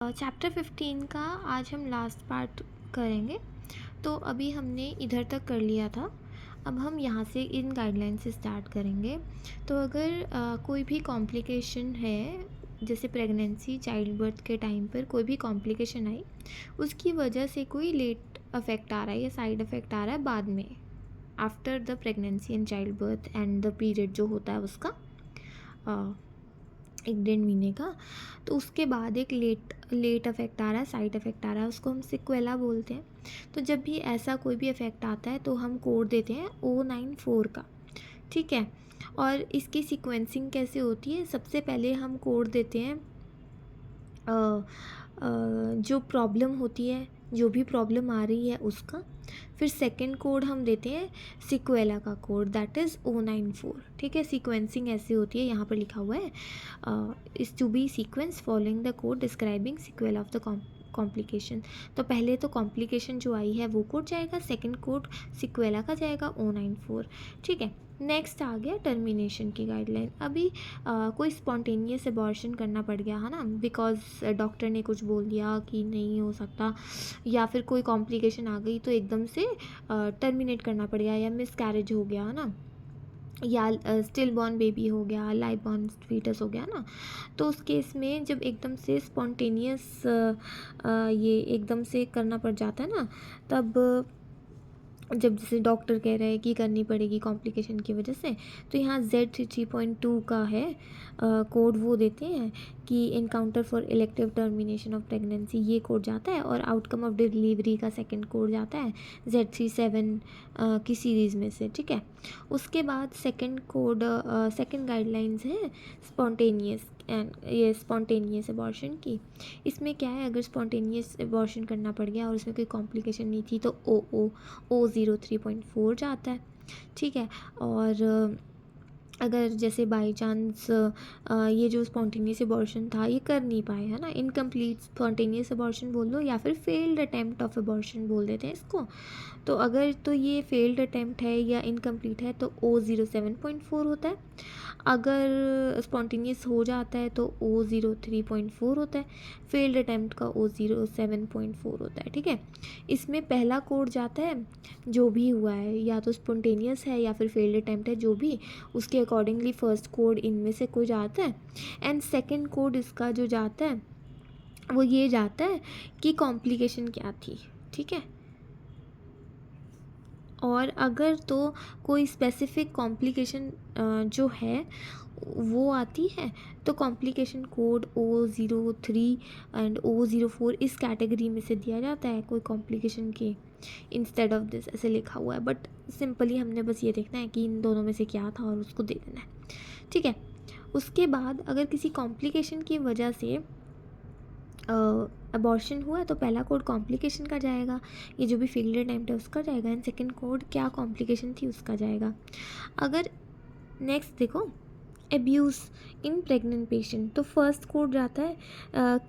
Chapter 15 का आज हम लास्ट पार्ट करेंगे। तो अभी हमने इधर तक कर लिया था। अब हम यहाँ से इन गाइडलाइन से स्टार्ट करेंगे। तो अगर कोई भी कॉम्प्लिकेशन है, जैसे प्रेगनेंसी चाइल्ड बर्थ के टाइम पर कोई भी कॉम्प्लिकेशन आई, उसकी वजह से कोई लेट अफेक्ट आ रहा है या साइड इफ़ेक्ट आ रहा है बाद में, after the pregnancy and child birth and the period जो होता है उसका 1-1.5 महीने का, तो उसके बाद एक लेट अफेक्ट आ रहा है, साइड इफ़ेक्ट आ रहा है, उसको हम सिक्वेला बोलते हैं। तो जब भी ऐसा कोई भी इफ़ेक्ट आता है तो हम कोड देते हैं O94 का, ठीक है। और इसकी सीक्वेंसिंग कैसे होती है? सबसे पहले हम कोड देते हैं जो प्रॉब्लम होती है, जो भी प्रॉब्लम आ रही है उसका। फिर सेकंड कोड हम देते हैं सिक्वेला का कोड, दैट इज़ O94, ठीक है। सीक्वेंसिंग ऐसे होती है, यहाँ पर लिखा हुआ है is to be sequence following the code describing sequela of the complication. तो पहले तो कॉम्प्लिकेशन जो आई है वो कोड जाएगा, सेकंड कोड सिक्वेला का जाएगा O94, ठीक है। नेक्स्ट आ गया टर्मिनेशन की गाइडलाइन। अभी कोई स्पॉन्टेनियस अबॉर्शन करना पड़ गया है ना, बिकॉज डॉक्टर ने कुछ बोल दिया कि नहीं हो सकता, या फिर कोई कॉम्प्लिकेशन आ गई तो एकदम से टर्मिनेट करना पड़ गया, या मिसकैरेज हो गया है ना, या स्टिल बॉर्न बेबी हो गया, लाइव बॉर्न फीटस हो गया ना। तो उस केस में जब एकदम से स्पॉन्टेनियस ये एकदम से करना पड़ जाता है ना, तब जब जैसे डॉक्टर कह रहे हैं कि करनी पड़ेगी कॉम्प्लिकेशन की वजह से, तो यहाँ Z3.2 का है कोड, वो देते हैं कि encounter for elective termination of pregnancy, ये कोड जाता है। और आउटकम ऑफ डिलीवरी का सेकंड कोड जाता है Z37 की सीरीज़ में से, ठीक है। उसके बाद सेकंड कोड, सेकंड गाइडलाइंस है स्पॉन्टेनियस एंड ये स्पॉन्टेनियस अबॉर्शन की। इसमें क्या है, अगर स्पॉन्टेनियस अबॉर्शन करना पड़ गया और उसमें कोई कॉम्प्लिकेशन नहीं थी तो O03.4 जाता है, ठीक है। और अगर जैसे बाई चांस ये जो स्पॉन्टेनियस अबॉर्शन था ये कर नहीं पाए, है ना, इनकम्प्लीट स्पॉन्टेनियस अबॉर्शन बोल दो या फिर फेल्ड अटेम्प्ट ऑफ अबॉर्शन बोल देते हैं इसको। तो अगर तो ये फेल्ड अटेम्प्ट है या इनकम्प्लीट है तो O07.4 होता है। अगर स्पॉन्टेनियस हो जाता है तो O03.4 होता है। फेल्ड अटेम्प्ट का O07.4 होता है, ठीक है। इसमें पहला कोड जाता है जो भी हुआ है, या तो स्पॉन्टेनियस है या फिर फेल्ड अटेम्प्ट है, जो भी उसके अकॉर्डिंगली फर्स्ट कोड इनमें से कोई जाता है। एंड सेकंड कोड इसका जो जाता है वो ये जाता है कि कॉम्प्लिकेशन क्या थी, ठीक है। और अगर तो कोई स्पेसिफिक कॉम्प्लिकेशन जो है वो आती है तो complication code O03 and O04 इस कैटेगरी में से दिया जाता है, कोई कॉम्प्लिकेशन के इंस्टेड ऑफ दिस ऐसे लिखा हुआ है। बट सिंपली हमने बस ये देखना है कि इन दोनों में से क्या था और उसको दे देना है, ठीक है। उसके बाद अगर किसी कॉम्प्लिकेशन की वजह से अबॉर्शन हुआ तो पहला कोड कॉम्प्लिकेशन का जाएगा, ये जो भी फेलियर टाइम है उसका जाएगा, एंड सेकंड कोड क्या कॉम्प्लिकेशन थी उसका जाएगा। अगर नेक्स्ट देखो एब्यूज़ इन प्रेग्नेंट पेशेंट, तो फर्स्ट कोड जाता है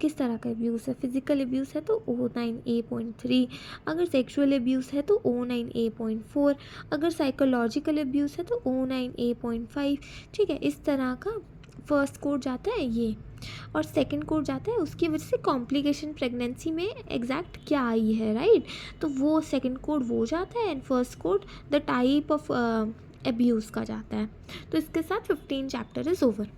किस तरह का एब्यूज़ है। फिजिकल एब्यूज़ है तो O9A.3, अगर सेक्सुअल एब्यूज़ है तो O9A.4, अगर साइकोलॉजिकल एब्यूज़ है तो O9A.5, ठीक है। इस तरह का फर्स्ट कोड जाता है ये, और सेकंड कोड जाता है उसकी वजह से कॉम्प्लिकेशन प्रेगनेंसी में एग्जैक्ट क्या आई है, राइट। तो वो सेकंड कोड वो जाता है, and first code the type of abuse का जाता है। तो इसके साथ 15 चैप्टर इज़ ओवर।